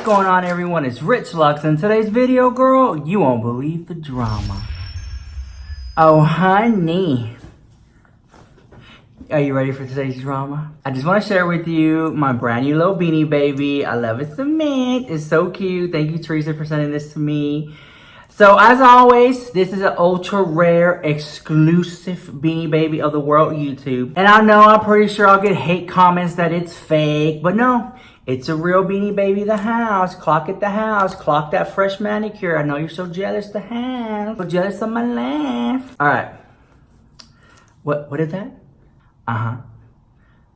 going on, everyone? It's Rich Lux, and today's video, girl, you won't believe the drama. Oh, honey. Are you ready for today's drama? I just want to share with you my brand new little beanie baby. I love it so much. It's so cute. Thank you, Teresa, for sending this to me. So, as always, this is an ultra rare, exclusive beanie baby of the world YouTube. And I know, I'm pretty sure I'll get hate comments that it's fake, but no. It's a real beanie baby, the house. Clock at the house. Clock that fresh manicure. I know you're so jealous to have. So jealous of my laugh. All right. What is that? Uh-huh.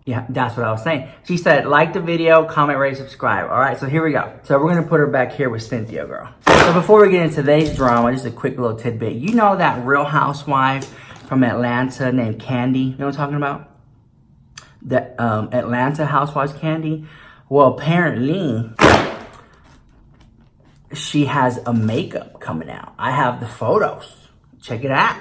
Yeah, that's what I was saying. She said, like the video, comment, rate, subscribe. All right, so here we go. So we're going to put her back here with Cynthia, girl. So before we get into today's drama, just a quick little tidbit. You know that real housewife from Atlanta named Candy? You know what I'm talking about? The Atlanta housewives Candy? Well, apparently, she has a makeup coming out. I have the photos. Check it out.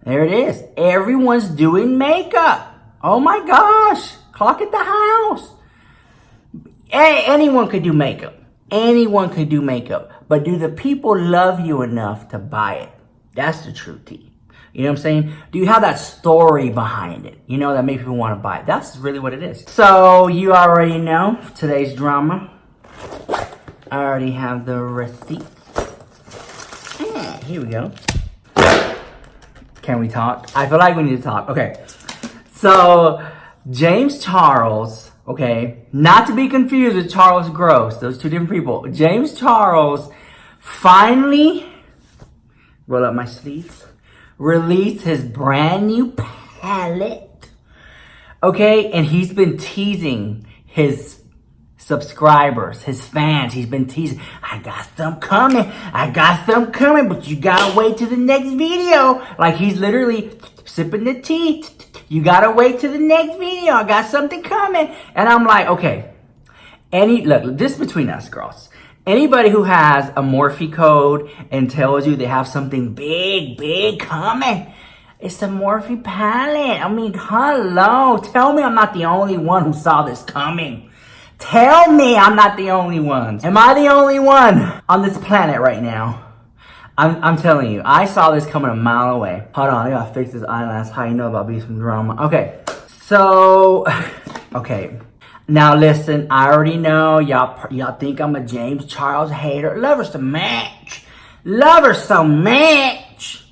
There it is. Everyone's doing makeup. Oh my gosh. Clock at the house. Anyone could do makeup. Anyone could do makeup. But do the people love you enough to buy it? That's the true tea. You know what I'm saying? Do you have that story behind it? You know, that makes people want to buy it. That's really what it is. So, you already know today's drama. I already have the receipt. Here we go. Can we talk? I feel like we need to talk. Okay. So, James Charles, okay, not to be confused with Charles Gross. Those two different people. James Charles finally, roll up my sleeves, released his brand new palette. Okay, and he's been teasing his subscribers, his fans. He's been teasing, I got some coming, but you gotta wait till the next video. Like, he's literally sipping the tea. You gotta wait till the next video. I got something coming. And I'm like, okay, look, this is between us, girls. Anybody who has a Morphe code and tells you they have something big coming, it's the Morphe palette. I mean, hello. Tell me I'm not the only one who saw this coming. Tell me I'm not the only one. Am I the only one on this planet right now? I'm telling you, I saw this coming a mile away. Hold on, I gotta fix this eyelash. How you know about being some drama? Okay, so, okay. Now listen, I already know y'all think I'm a James Charles hater. Love her so much. Love her so much.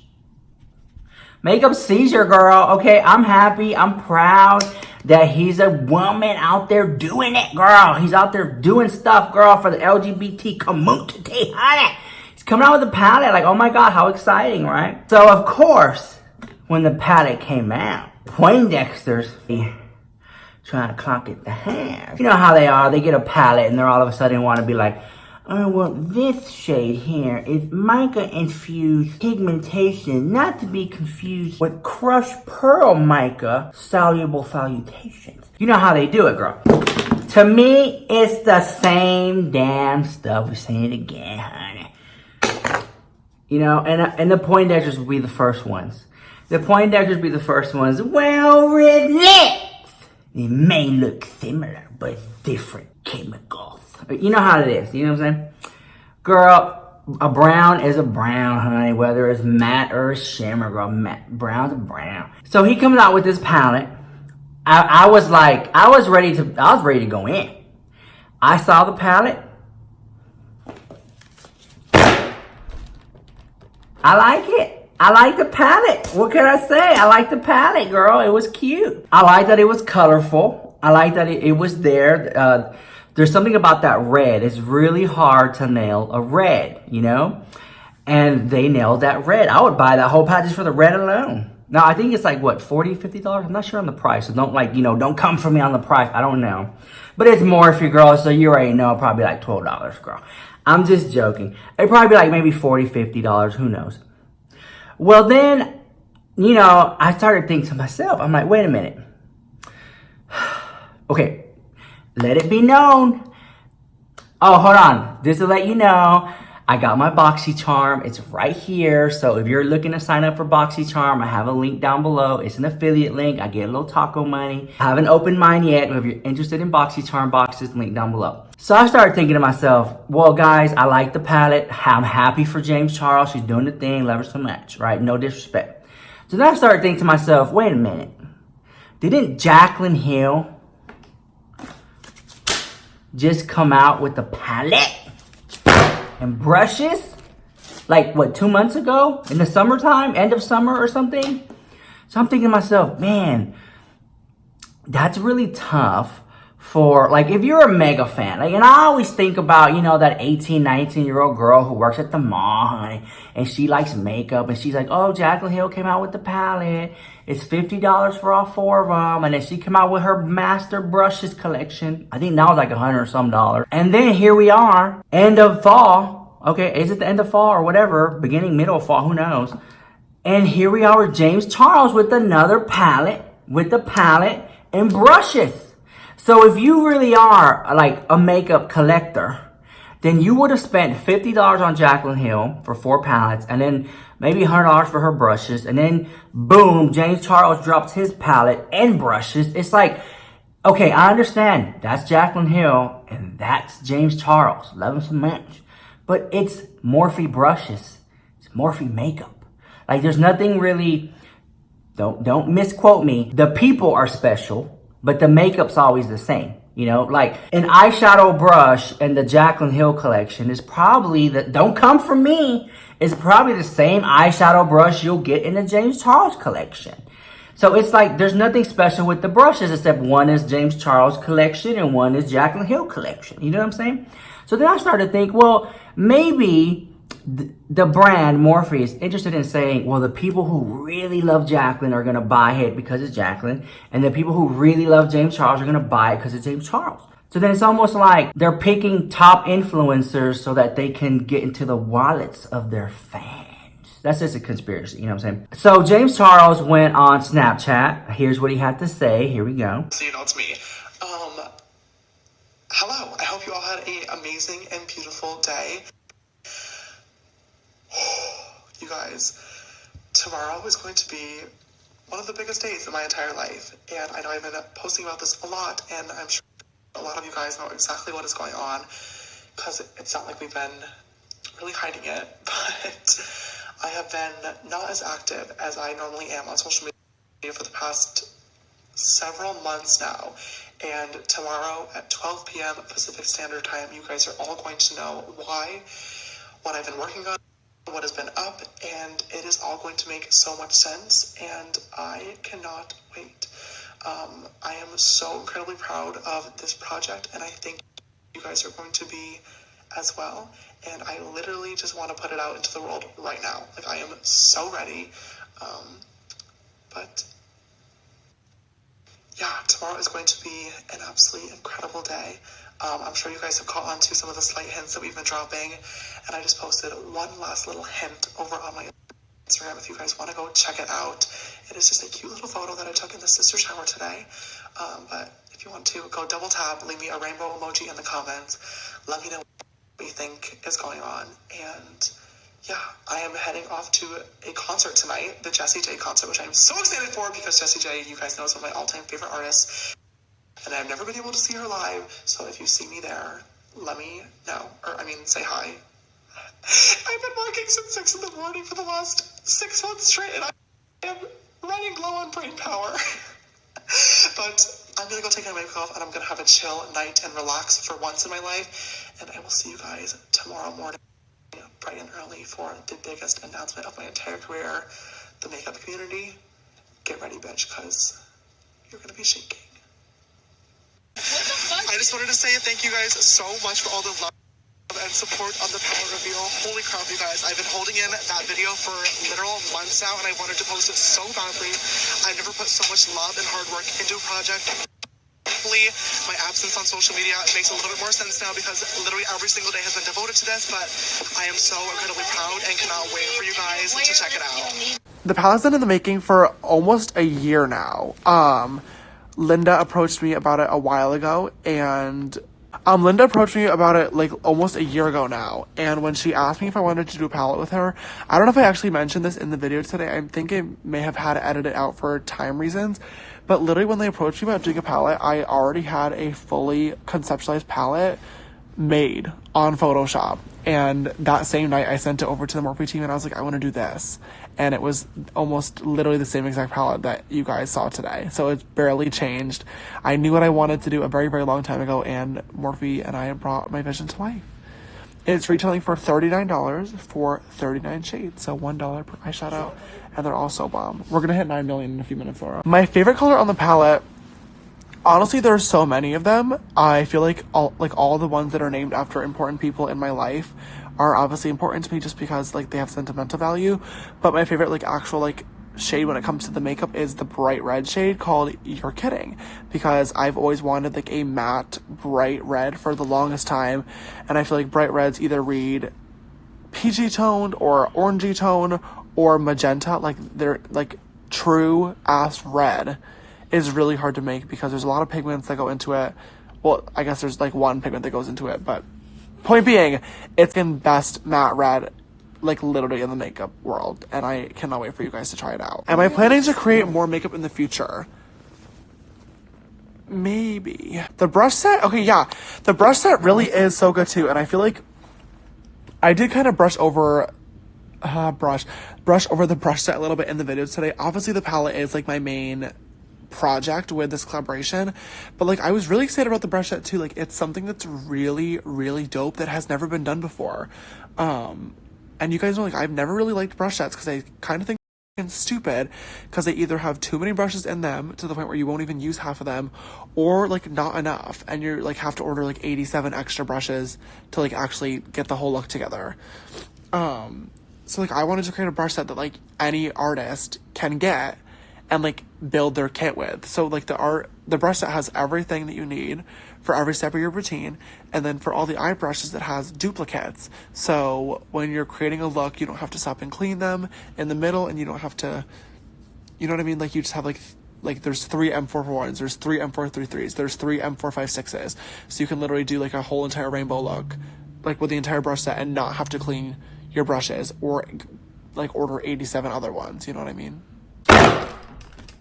Makeup seizure, girl. Okay, I'm happy. I'm proud that he's a woman out there doing it, girl. He's out there doing stuff, girl, for the LGBT community, honey. He's coming out with a palette. Like, oh my God, how exciting, right? So, of course, when the palette came out, Poindexter's trying to clock at the house. You know how they are. They get a palette and they're all of a sudden want to be like, oh, well, this shade here is mica-infused pigmentation, not to be confused with crushed pearl mica soluble salutations. You know how they do it, girl. To me, it's the same damn stuff. We're saying it again, honey. You know, and the Poindexters will be the first ones. The Poindexters will be the first ones. Well, relax. It may look similar, but it's different chemicals. You know how it is. You know what I'm saying? Girl, a brown is a brown, honey. Whether it's matte or a shimmer, girl. Brown's a brown. So he comes out with this palette. I was ready to go in. I saw the palette. I like it. I like the palette. What can I say? I like the palette, girl. It was cute. I like that it was colorful. I like that it was there. There's something about that red. It's really hard to nail a red, you know? And they nailed that red. I would buy that whole palette just for the red alone. Now, I think it's like, what, $40, $50? I'm not sure on the price. So don't come for me on the price. I don't know. But it's Morphe, girl, so you already know. Probably like $12, girl. I'm just joking. It'd probably be like maybe $40, $50. Who knows? Well, then, you know, I started thinking to myself, I'm like, wait a minute. Okay, let it be known. Oh, hold on. Just to let you know, I got my BoxyCharm. It's right here. So if you're looking to sign up for BoxyCharm, I have a link down below. It's an affiliate link. I get a little taco money. I haven't opened mine yet, but if you're interested in BoxyCharm boxes, link down below. So I started thinking to myself, well, guys, I like the palette. I'm happy for James Charles. She's doing the thing. Love her so much, right? No disrespect. So then I started thinking to myself, wait a minute. Didn't Jaclyn Hill just come out with the palette and brushes? Like, what, 2 months ago? In the summertime? End of summer or something? So I'm thinking to myself, man, that's really tough for, like, if you're a mega fan. Like, and I always think about, you know, that 18, 19-year-old girl who works at the mall, honey, and she likes makeup, and she's like, oh, Jaclyn Hill came out with the palette. It's $50 for all 4 of them. And then she came out with her master brushes collection. I think that was like $100 or some dollars. And then here we are, end of fall. Okay, is it the end of fall or whatever? Beginning, middle of fall, who knows? And here we are with James Charles with another palette, with the palette and brushes. So if you really are like a makeup collector, then you would have spent $50 on Jaclyn Hill for 4 palettes, and then maybe $100 for her brushes, and then boom, James Charles drops his palette and brushes. It's like, okay, I understand that's Jaclyn Hill and that's James Charles. Love him so much. But it's Morphe brushes. It's Morphe makeup. Like, there's nothing really, don't misquote me. The people are special, but the makeup's always the same. You know, like an eyeshadow brush in the Jaclyn Hill collection is probably don't come from me, it's probably the same eyeshadow brush you'll get in the James Charles collection. So it's like, there's nothing special with the brushes except one is James Charles collection and one is Jaclyn Hill collection. You know what I'm saying? So then I started to think, well, maybe the brand Morphe is interested in saying, well, the people who really love Jaclyn are going to buy it because it's Jaclyn, and the people who really love James Charles are going to buy it because it's James Charles. So then it's almost like they're picking top influencers so that they can get into the wallets of their fans. That's just a conspiracy, you know what I'm saying? So James Charles went on Snapchat. Here's what he had to say. Here we go. So you know it's me. Hello. I hope you all had an amazing and beautiful day. You guys, tomorrow is going to be one of the biggest days of my entire life, and I know I've been posting about this a lot, and I'm sure a lot of you guys know exactly what is going on, because it's not like we've been really hiding it, but I have been not as active as I normally am on social media for the past several months now, and tomorrow at 12 p.m. Pacific Standard Time, you guys are all going to know why, what I've been working on, what has been up, and it is all going to make so much sense, and I cannot wait. I am so incredibly proud of this project, and I think you guys are going to be as well, and I literally just want to put it out into the world right now. Like, I am so ready, but yeah, tomorrow is going to be an absolutely incredible day. I'm sure you guys have caught on to some of the slight hints that we've been dropping, and I just posted one last little hint over on my Instagram if you guys want to go check it out. It is just a cute little photo that I took in the sister shower today, but if you want to, go double tap, leave me a rainbow emoji in the comments, let me know what you think is going on, and yeah, I am heading off to a concert tonight, the Jessie J concert, which I'm so excited for because Jessie J, you guys know, is one of my all-time favorite artists. And I've never been able to see her live, so if you see me there, let me know. Say hi. I've been working since 6 in the morning for the last 6 months straight, and I am running low on brain power. But I'm going to go take my makeup off, and I'm going to have a chill night and relax for once in my life. And I will see you guys tomorrow morning, bright and early, for the biggest announcement of my entire career, the makeup community. Get ready, bitch, because you're going to be shaking. I just wanted to say thank you guys so much for all the love and support on the power reveal. Holy crap, you guys. I've been holding in that video for literal months now, and I wanted to post it so badly. I've never put so much love and hard work into a project. Hopefully, my absence on social media makes a little bit more sense now, because literally every single day has been devoted to this, but I am so incredibly proud and cannot wait for you guys to check it out. The palette's been in the making for almost a year now. Linda approached me about it a while ago, and Linda approached me about it like almost a year ago now, and when she asked me if I wanted to do a palette with her, I don't know if I actually mentioned this in the video today. I think I may have had to edit it out for time reasons, but literally when they approached me about doing a palette, I already had a fully conceptualized palette made on Photoshop, and that same night I sent it over to the Morphe team and I was like, I want to do this, and it was almost literally the same exact palette that you guys saw today, so it's barely changed. I knew what I wanted to do a very, very long time ago, and Morphe and I brought my vision to life. It's retailing for $39 for 39 shades, so $1 per eyeshadow, and they're all so bomb. We're gonna hit 9 million in a few minutes, Laura. My favorite color on the palette, honestly, there's so many of them. I feel like all the ones that are named after important people in my life are obviously important to me just because like they have sentimental value. But my favorite like actual like shade when it comes to the makeup is the bright red shade called You're Kidding, because I've always wanted like a matte bright red for the longest time, and I feel like bright reds either read peachy toned or orangey tone or magenta, like they're like true ass red is really hard to make because there's a lot of pigments that go into it. Well, I guess there's like one pigment that goes into it, but point being, it's in best matte red, like literally in the makeup world, and I cannot wait for you guys to try it out. Am I planning to create more makeup in the future? Maybe. The brush set, okay, yeah, the brush set really is so good too, and I feel like I did kind of brush over the brush set a little bit in the videos today. Obviously the palette is like my main project with this collaboration, but like I was really excited about the brush set too. Like it's something that's really, really dope that has never been done before. And you guys know, like I've never really liked brush sets because I kind of think it's stupid because they either have too many brushes in them to the point where you won't even use half of them, or like not enough, and you're like have to order like 87 extra brushes to like actually get the whole look together. So like I wanted to create a brush set that like any artist can get and like build their kit with. So like the brush set has everything that you need for every step of your routine, and then for all the eye brushes it has duplicates. So when you're creating a look, you don't have to stop and clean them in the middle, and you don't have to, you know what I mean? Like you just have like there's 3 M441s, there's 3 M433s, there's 3 M456s. So you can literally do like a whole entire rainbow look, like with the entire brush set, and not have to clean your brushes or like order 87 other ones. You know what I mean?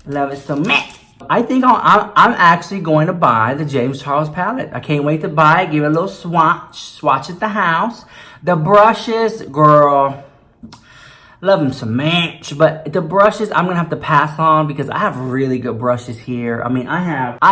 Love it so much. I think I'm actually going to buy the James Charles palette. I can't wait to buy it. Give it a little swatch at the house. The brushes, girl, love them so much. But the brushes, I'm gonna have to pass on because I have really good brushes here. I mean, I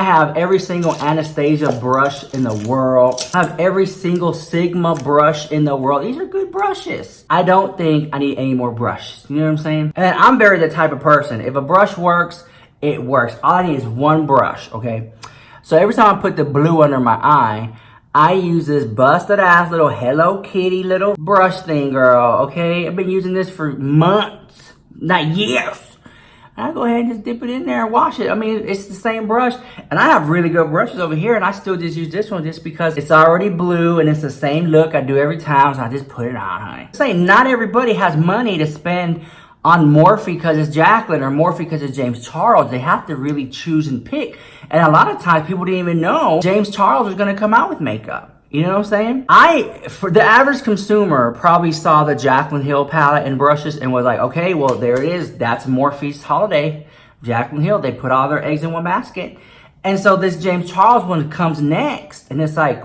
have every single Anastasia brush in the world. I have every single Sigma brush in the world. These are good brushes. I don't think I need any more brushes. You know what I'm saying? And I'm very the type of person, if a brush works, it works. All I need is one brush, okay? So every time I put the blue under my eye, I use this busted ass little Hello Kitty little brush thing, girl, okay? I've been using this for months, not years. And I go ahead and just dip it in there and wash it. I mean, it's the same brush. And I have really good brushes over here, and I still just use this one just because it's already blue and it's the same look I do every time, so I just put it on, honey. I'm saying not everybody has money to spend on Morphe because it's Jacqueline or Morphe because it's James Charles. They have to really choose and pick. And a lot of times people didn't even know James Charles was going to come out with makeup. You know what I'm saying? For the average consumer probably saw the Jaclyn Hill palette and brushes and was like, okay, well, there it is. That's Morphe's holiday. Jaclyn Hill, they put all their eggs in one basket. And so this James Charles one comes next. And it's like,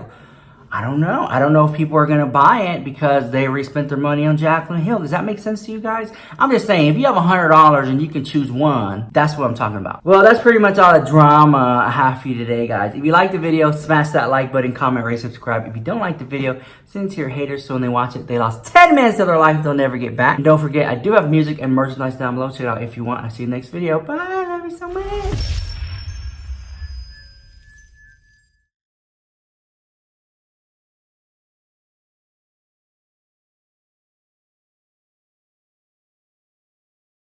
I don't know. I don't know if people are going to buy it because they already spent their money on Jaclyn Hill. Does that make sense to you guys? I'm just saying, if you have $100 and you can choose one, that's what I'm talking about. Well, that's pretty much all the drama I have for you today, guys. If you like the video, smash that like button, comment, rate, subscribe. If you don't like the video, send it to your haters so when they watch it, they lost 10 minutes of their life they'll never get back. And don't forget, I do have music and merchandise down below. Check it out if you want. I'll see you next video. Bye. I love you so much.